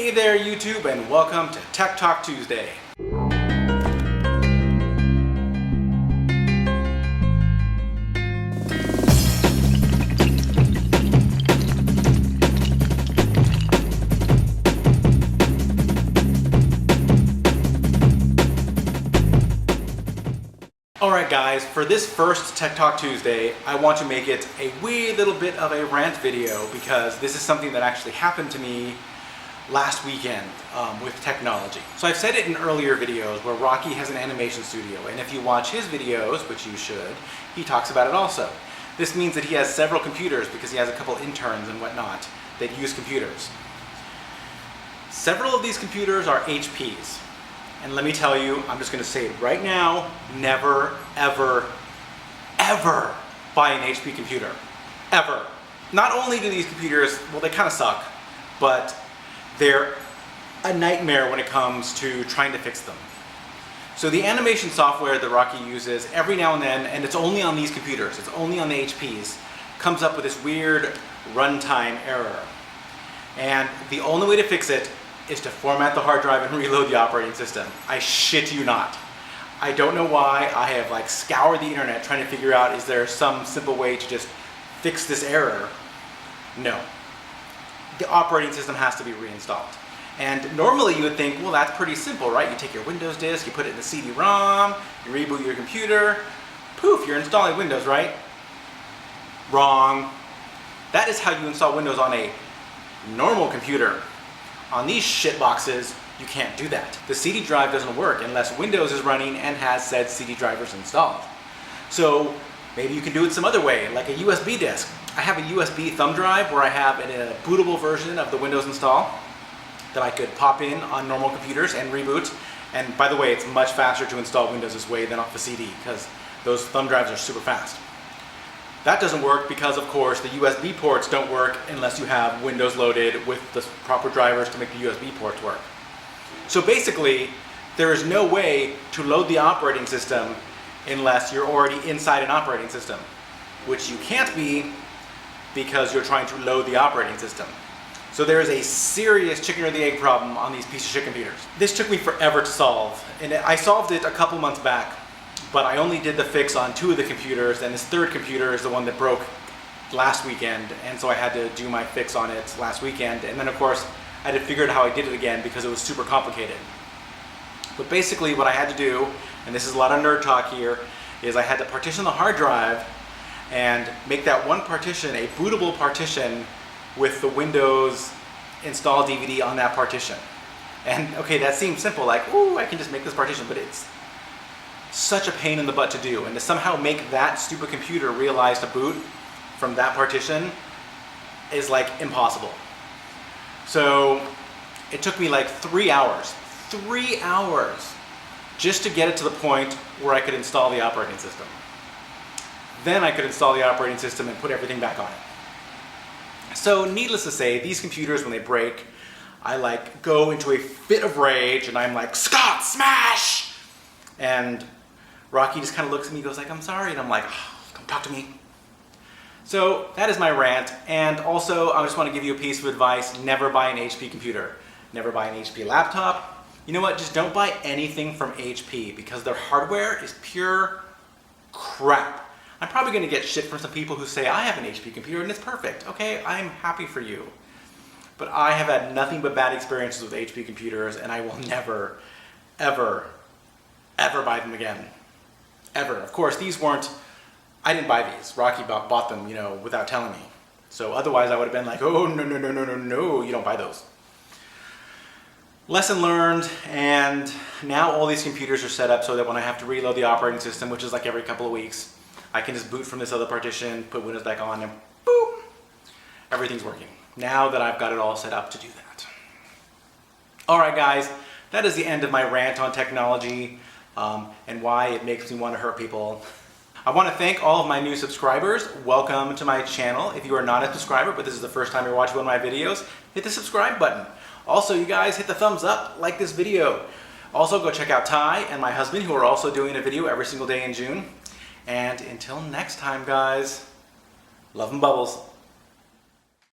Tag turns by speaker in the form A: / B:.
A: Hey there YouTube, and welcome to Tech Talk Tuesday. Alright guys, for this first Tech Talk Tuesday, I want to make it a wee little bit of a rant video because this is something that actually happened to me last weekend with technology. So I've said it in earlier videos where Rocky has an animation studio, and if you watch his videos, which you should, he talks about it also. This means that he has several computers because he has a couple interns and whatnot that use computers. Several of these computers are HPs. And let me tell you, I'm just going to say it right now, never, ever, ever buy an HP computer. Ever. Not only do these computers, well, they kind of suck, but they're a nightmare when it comes to trying to fix them. So the animation software that Rocky uses every now and then, and it's only on these computers, it's only on the HPs, comes up with this weird runtime error. And the only way to fix it is to format the hard drive and reload the operating system. I shit you not. I don't know why. I have scoured the internet trying to figure out, is there some simple way to just fix this error? No. The operating system has to be reinstalled. And normally you would think, well, that's pretty simple, right? You take your Windows disk, you put it in the CD-ROM, you reboot your computer, poof, you're installing Windows, right? Wrong. That is how you install Windows on a normal computer. On these shit boxes, you can't do that. The CD drive doesn't work unless Windows is running and has said CD drivers installed. So maybe you can do it some other way, like a USB disk. I have a USB thumb drive where I have a bootable version of the Windows install that I could pop in on normal computers and reboot. And by the way, it's much faster to install Windows this way than off the CD because those thumb drives are super fast. That doesn't work because, of course, the USB ports don't work unless you have Windows loaded with the proper drivers to make the USB ports work. So basically, there is no way to load the operating system unless you're already inside an operating system, which you can't be because you're trying to load the operating system. So there is a serious chicken or the egg problem on these piece of shit computers. This took me forever to solve, and I solved it a couple months back. But I only did the fix on 2 of the computers, and this third computer is the one that broke last weekend, and so I had to do my fix on it last weekend, and then of course I had to figure out how I did it again because it was super complicated. But basically what I had to do, and this is a lot of nerd talk here, is I had to partition the hard drive and make that one partition a bootable partition with the Windows install DVD on that partition. And okay, that seems simple, like, ooh, I can just make this partition, but it's such a pain in the butt to do, and to somehow make that stupid computer realize to boot from that partition is impossible. So it took me 3 hours just to get it to the point where I could install the operating system. Then I could install the operating system and put everything back on it. So needless to say, these computers, when they break, I go into a fit of rage and I'm like, Scott, smash! And Rocky just kind of looks at me and goes I'm sorry, and I'm like, oh, come talk to me. So that is my rant, and also I just want to give you a piece of advice: never buy an HP computer. Never buy an HP laptop. You know what, just don't buy anything from HP because their hardware is pure crap. I'm probably going to get shit from some people who say, I have an HP computer and it's perfect. Okay, I'm happy for you. But I have had nothing but bad experiences with HP computers, and I will never, ever, ever buy them again. Ever. Of course, these weren't, I didn't buy these. Rocky bought them, without telling me. So otherwise I would have been like, oh, no, you don't buy those. Lesson learned, and now all these computers are set up so that when I have to reload the operating system, which is every couple of weeks, I can just boot from this other partition, put Windows back on, and boop, everything's working. Now that I've got it all set up to do that. Alright guys, that is the end of my rant on technology. And why it makes me want to hurt people. I want to thank all of my new subscribers. Welcome to my channel. If you are not a subscriber, but this is the first time you're watching one of my videos, hit the subscribe button. Also, you guys, hit the thumbs up, like this video. Also, go check out Ty and my husband, who are also doing a video every single day in June. And until next time, guys, love and bubbles.